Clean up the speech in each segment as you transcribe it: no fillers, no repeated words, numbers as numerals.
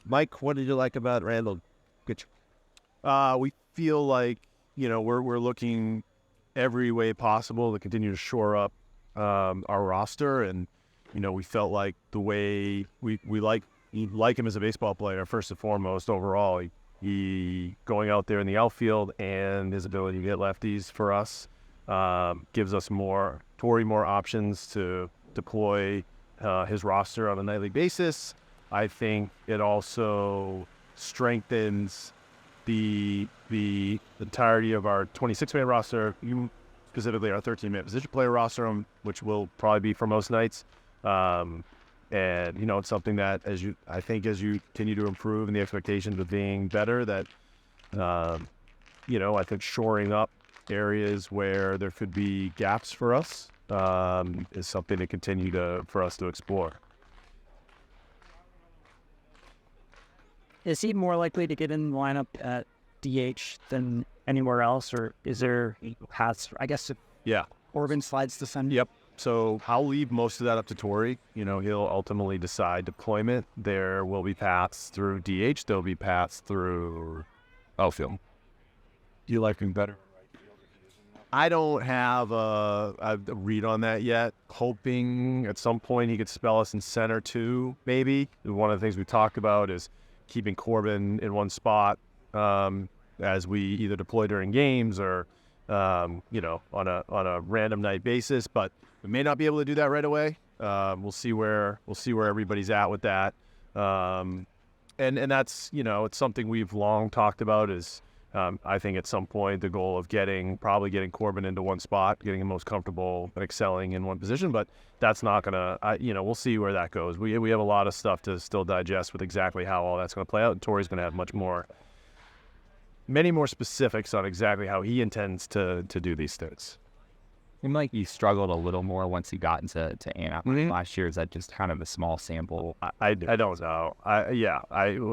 Mike, what did you like about Randall? We feel like, we're looking every way possible to continue to shore up our roster. And, we felt like the way we like him as a baseball player, first and foremost, overall, he going out there in the outfield and his ability to get lefties for us gives us more options to deploy his roster on a nightly basis. I think it also strengthens the entirety of our 26-man roster, specifically our 13-man position player roster, which will probably be for most nights. And, it's something that as you continue to improve and the expectations of being better, that, I think shoring up areas where there could be gaps for us is something to continue for us to explore. Is he more likely to get in the lineup at DH than anywhere else, or is there paths? I guess Yeah. Corbin slides to center. Yep. So I'll leave most of that up to Torrey. He'll ultimately decide deployment. There will be paths through DH. There'll be paths through outfield. Do you like him better? I don't have a read on that yet. Hoping at some point he could spell us in center too, maybe. One of the things we talked about is keeping Corbin in one spot as we either deploy during games or, on a random night basis. But we may not be able to do that right away. We'll see where everybody's at with that. And that's, it's something we've long talked about is, I think at some point the goal of probably getting Corbin into one spot, getting him most comfortable and excelling in one position, but that's not gonna, we'll see where that goes. We have a lot of stuff to still digest with exactly how all that's gonna play out, and Torrey's gonna have many more specifics on exactly how he intends to do these things. Seemed like he struggled a little more once he got into Anaheim last year. Is that just kind of a small sample? I don't know.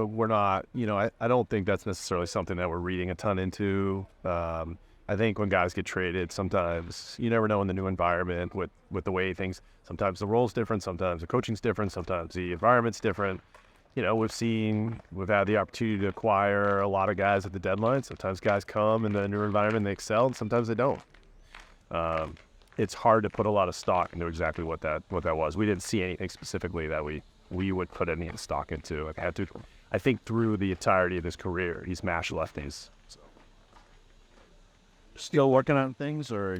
We're not. I don't think that's necessarily something that we're reading a ton into. I think when guys get traded, sometimes you never know in the new environment with the way things. Sometimes the role's different. Sometimes the coaching's different. Sometimes the environment's different. We've had the opportunity to acquire a lot of guys at the deadline. Sometimes guys come in the new environment, they excel, and sometimes they don't. It's hard to put a lot of stock into exactly what that was. We didn't see anything specifically that we would put any stock into. I think through the entirety of his career, he's mashed lefties. So. Still working on things, or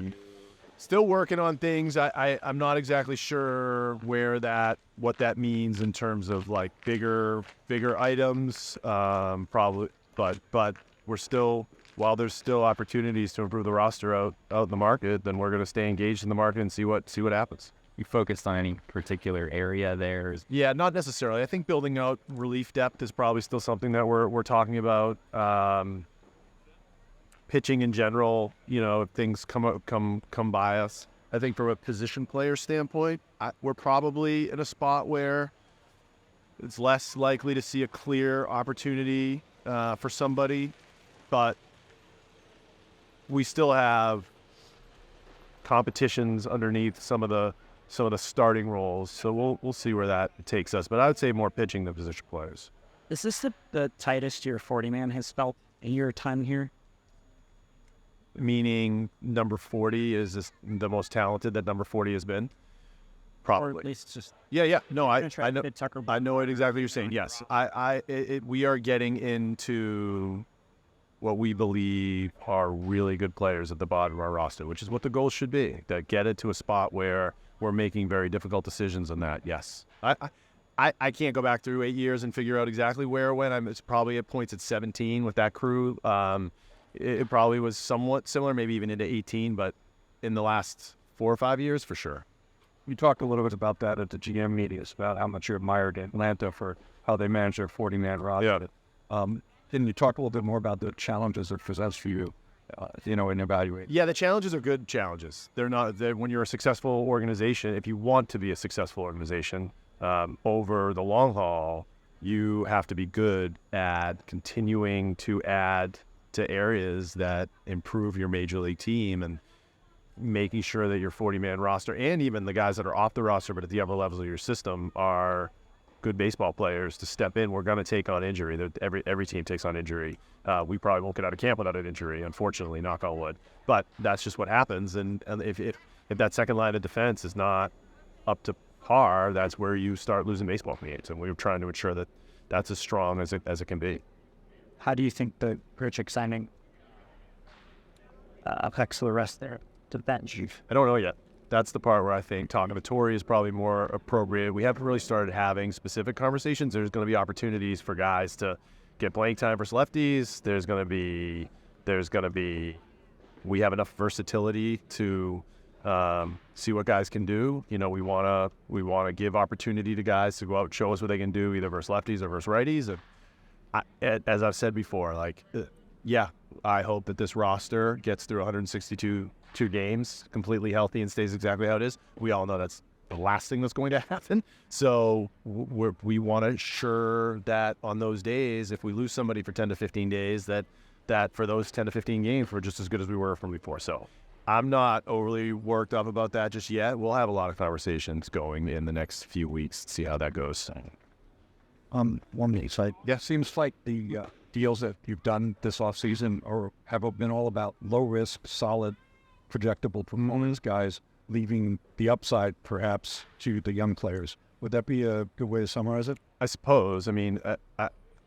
still working on things. I'm not exactly sure what that means in terms of like bigger items. Probably, but we're still. While there's still opportunities to improve the roster out in the market, then we're going to stay engaged in the market and see what happens. You focused on any particular area there? Yeah, not necessarily. I think building out relief depth is probably still something that we're talking about. Pitching in general, if things come by us. I think from a position player standpoint, we're probably in a spot where it's less likely to see a clear opportunity for somebody, but we still have competitions underneath some of the starting roles, so we'll see where that takes us. But I would say more pitching than position players. Is this the tightest your 40-man has felt in your time here? Meaning number 40 is this the most talented that number 40 has been? Probably. Or at least just Yeah. No, I know. Tucker. I know what exactly you're saying. Yes, we are getting into what we believe are really good players at the bottom of our roster, which is what the goal should be, to get it to a spot where we're making very difficult decisions on that. Yes. I can't go back through 8 years and figure out exactly where it went. It's probably at points at 17 with that crew. It probably was somewhat similar, maybe even into 18, but in the last 4 or 5 years, for sure. We talked a little bit about that at the GM meetings, about how much you admired Atlanta for how they manage their 40-man roster. Yeah. Can you talk a little bit more about the challenges it presents for you, in evaluating? Yeah, the challenges are good challenges. When you're a successful organization, if you want to be a successful organization, over the long haul, you have to be good at continuing to add to areas that improve your major league team and making sure that your 40-man roster and even the guys that are off the roster but at the upper levels of your system are good baseball players to step in. We're going to take on injury. Every team takes on injury. We probably won't get out of camp without an injury, unfortunately, knock on wood. But that's just what happens. And if that second line of defense is not up to par, that's where you start losing baseball games. And we're trying to ensure that that's as strong as it can be. How do you think the Grichuk signing affects the rest there, the bench? I don't know yet. That's the part where I think talking to Torrey is probably more appropriate. We haven't really started having specific conversations. There's going to be opportunities for guys to get playing time versus lefties. There's going to be we have enough versatility to see what guys can do. You know, we want to give opportunity to guys to go out and show us what they can do, either versus lefties or versus righties. As I've said before, I hope that this roster gets through 162 games completely healthy and stays exactly how it is. We all know that's the last thing that's going to happen. So we want to ensure that on those days, if we lose somebody for 10 to 15 days, that for those 10 to 15 games, we're just as good as we were from before. So I'm not overly worked up about that just yet. We'll have a lot of conversations going in the next few weeks to see how that goes. One side. Yeah, seems like the deals that you've done this offseason have been all about low risk, solid, projectable performance guys, leaving the upside perhaps to the young players. Would that be a good way to summarize it? I suppose. I mean,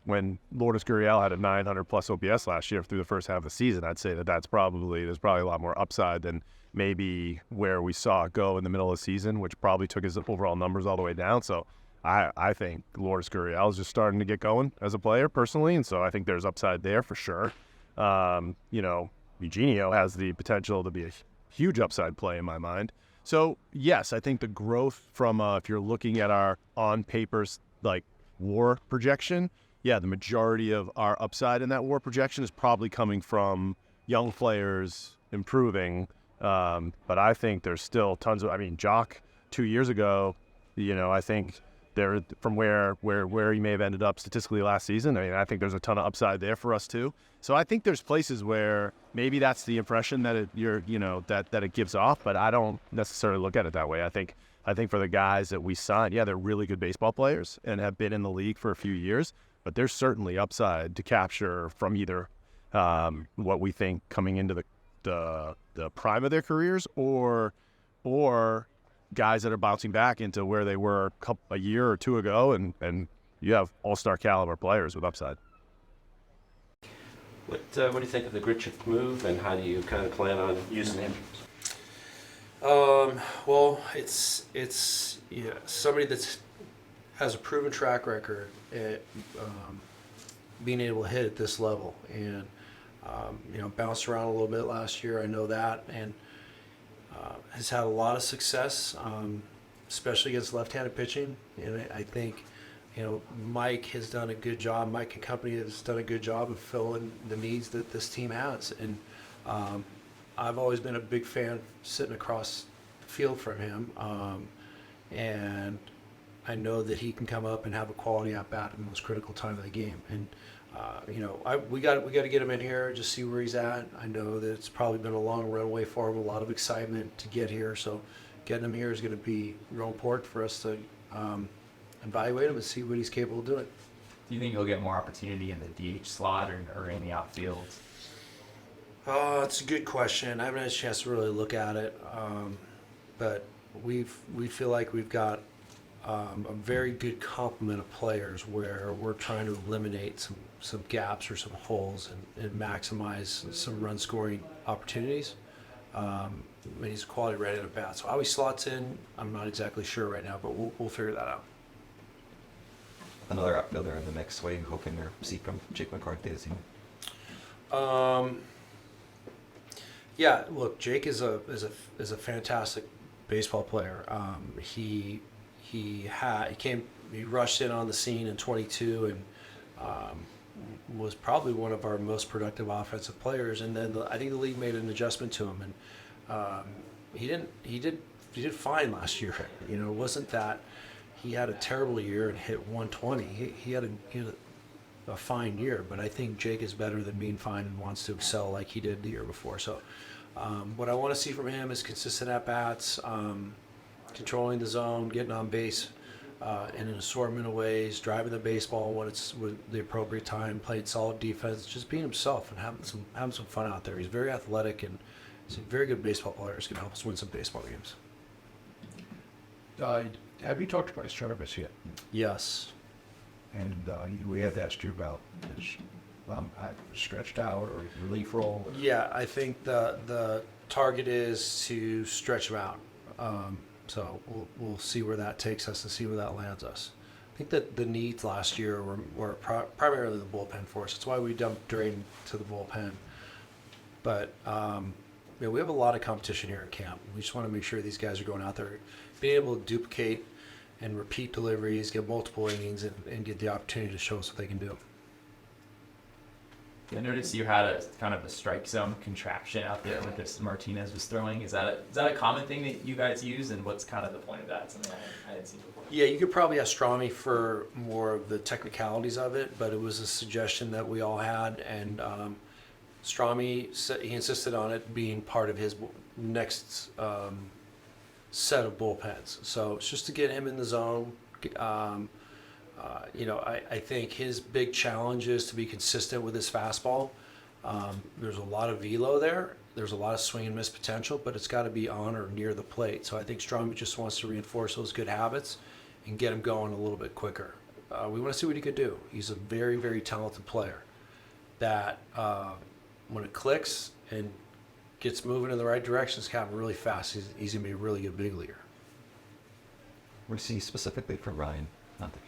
when Lourdes Gurriel had a 900 plus OPS last year through the first half of the season, I'd say there's probably a lot more upside than maybe where we saw it go in the middle of the season, which probably took his overall numbers all the way down. So I think Lourdes Gurriel is just starting to get going as a player personally, and so I think there's upside there for sure. Eugenio has the potential to be a huge upside play in my mind. So yes, I think the growth from if you're looking at our on papers like WAR projection, the majority of our upside in that WAR projection is probably coming from young players improving. But I think there's still tons of. I mean, Jock 2 years ago, I think. There, from where he may have ended up statistically last season, I think there's a ton of upside there for us too. So I think there's places where maybe that's the impression that that it gives off, but I don't necessarily look at it that way. I think for the guys that we signed, they're really good baseball players and have been in the league for a few years, but there's certainly upside to capture from either what we think coming into the prime of their careers or guys that are bouncing back into where they were a year or two ago, and you have all-star caliber players with upside. What do you think of the Grichuk move, and how do you kind of plan on using him? Well, it's somebody that has a proven track record at being able to hit at this level, and bounced around a little bit last year. I know that, and has had a lot of success, especially against left-handed pitching. And I think, Mike has done a good job. Mike and company has done a good job of filling the needs that this team has. And I've always been a big fan sitting across the field from him. And I know that he can come up and have a quality at-bat at the most critical time of the game. And we got to get him in here, just see where he's at. I know that it's probably been a long runway for him, a lot of excitement to get here. So getting him here is going to be real important for us to evaluate him and see what he's capable of doing. Do you think he'll get more opportunity in the DH slot or in the outfield? It's a good question. I haven't had a chance to really look at it, but we feel like we've got a very good complement of players where we're trying to eliminate some gaps or some holes and maximize some run scoring opportunities. He's a quality ready at bat. So how he slots in, I'm not exactly sure right now, but we'll figure that out. Another outfielder in the mix. What are you hoping to see from Jake McCarthy this season? Look, Jake is a fantastic baseball player. He rushed in on the scene in 22 and was probably one of our most productive offensive players. And then I think the league made an adjustment to him, and he did fine last year. It wasn't that he had a terrible year and hit 120. He had a fine year, but I think Jake is better than being fine and wants to excel like he did the year before. So what I want to see from him is consistent at-bats, controlling the zone, getting on base, in an assortment of ways, driving the baseball when it's with the appropriate time, playing solid defense, just being himself and having some fun out there. He's very athletic and he's a very good baseball player. He's going to help us win some baseball games. Have you talked to Bryce Travis yet? Yes. And we had asked you about his stretched out or relief role. Yeah, I think the target is to stretch him out. So we'll see where that takes us and see where that lands us. I think that the needs last year were primarily the bullpen for us. That's why we dumped Drayden to the bullpen. But we have a lot of competition here at camp. We just want to make sure these guys are going out there, being able to duplicate and repeat deliveries, get multiple innings, and get the opportunity to show us what they can do. I noticed you had a kind of a strike zone contraption out there with this Martinez was throwing. Is that a common thing that you guys use, and what's kind of the point of that? Something I hadn't seen before. Yeah, you could probably ask Strami for more of the technicalities of it, but it was a suggestion that we all had, and Strami said he insisted on it being part of his next set of bullpens. So it's just to get him in the zone. I think his big challenge is to be consistent with his fastball. There's a lot of velo there. There's a lot of swing and miss potential, but it's got to be on or near the plate. So I think Strami just wants to reinforce those good habits and get him going a little bit quicker. We want to see what he could do. He's a very, very talented player that when it clicks and gets moving in the right direction, it's happening really fast. He's going to be a really good big leaguer. We're seeing specifically for Ryan. Not the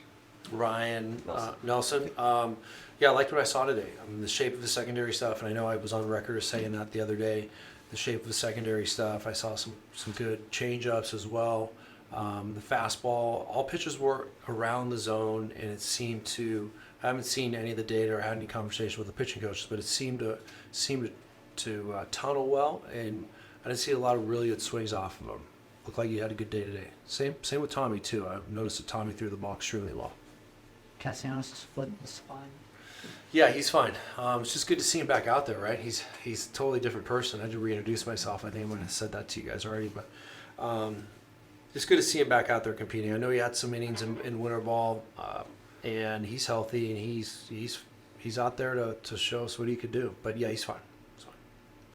Ryan Nelson. Yeah, I liked what I saw today. The shape of the secondary stuff, and I know I was on record as saying that the other day. The shape of the secondary stuff. I saw some good change-ups as well. The fastball, all pitches were around the zone, and it seemed to. I haven't seen any of the data or had any conversation with the pitching coaches, but it seemed to tunnel well, and I didn't see a lot of really good swings off of him. Looked like he had a good day today. Same with Tommy too. I noticed that Tommy threw the ball extremely well. Castellanos' foot is fine. Yeah, he's fine. It's just good to see him back out there, right? He's a totally different person. I had to reintroduce myself. I think I might have said that to you guys already, but just good to see him back out there competing. I know he had some innings in winter ball, and he's healthy, and he's out there to show us what he could do. But yeah, he's fine.